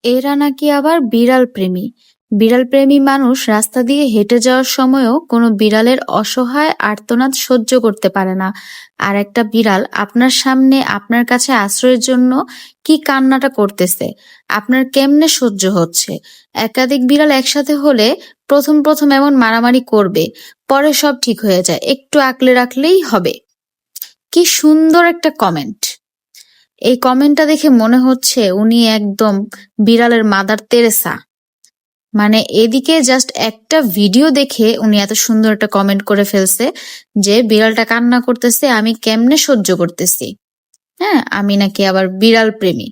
এরা নাকি আবার বিড়াল প্রেমী। বিড়াল প্রেমী মানুষ রাস্তা দিয়ে হেঁটে যাওয়ার সময়ও কোনো বিড়ালের অসহায় আর্তনাদ সহ্য করতে পারে না। আর একটা বিড়াল আপনার সামনে আপনার কাছে আশ্রয়ের জন্য কি কান্নাটা করতেছে, আপনার কেমনে সহ্য হচ্ছে? একাধিক বিড়াল একসাথে হলে প্রথম প্রথম এমন মারামারি করবে, পরে সব ঠিক হয়ে যায়, একটু আঁকলে রাখলেই হবে। কি সুন্দর একটা কমেন্ট! এই কমেন্টটা দেখে মনে হচ্ছে উনি একদম বিড়ালের মাদার তেরেসা। মানে এদিকে জাস্ট একটা ভিডিও দেখে উনি এত সুন্দর একটা কমেন্ট করে ফেলছে যে বিড়ালটা কান্না করতেছে, আমি কেমনে সহ্য করতেছি। হ্যাঁ, আমি নাকি আবার বিড়াল প্রেমী।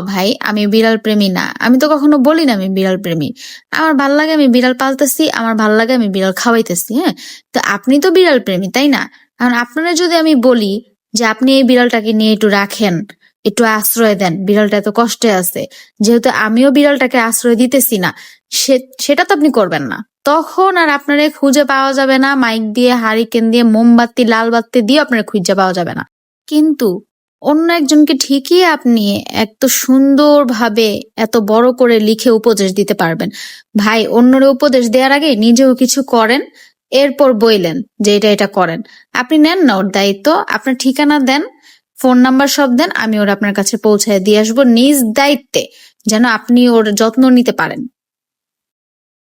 ভাই, আমি বিড়াল প্রেমী না, আমি তো কখনো বলি না আমি বিড়াল প্রেমী। আমার ভাল লাগে, আমি বিড়াল পালতেছি, আমার ভাল লাগে, আমি বিড়াল খাওয়াইতেছি। হ্যাঁ, তো আপনি তো বিড়াল প্রেমী, তাই না? কারণ আপনারা যদি আমি বলি যে আপনি এই বিড়ালটাকে নিয়ে একটু রাখেন, একটু আশ্রয় দেন, বিড়ালটা এত কষ্টে আছে, যেহেতু আমিও বিড়ালটাকে আশ্রয় দিতেছি না, সেটা তো আপনি করবেন না। তখন আর আপনারে খুঁজে পাওয়া যাবে না, মাইক দিয়ে, হারিকেন দিয়ে, মোমবাতি, লাল বাতি দিয়ে আপনার খুঁজে পাওয়া যাবে না। কিন্তু অন্য একজনকে ঠিকই আপনি এত সুন্দরভাবে এত বড় করে লিখে উপদেশ দিতে পারবেন। ভাই, অন্যরে উপদেশ দেওয়ার আগে নিজেও কিছু করেন, এরপর বইলেন যে এটা এটা করেন। আপনি নেন না ওর দায়িত্ব, আপনার ঠিকানা দেন, ফোন নাম্বার সব দেন, আমি ওর আপনার কাছে পৌঁছায় দিয়ে আসবো নিজ দায়িত্বে, যেন আপনি ওর যত্ন নিতে পারেন।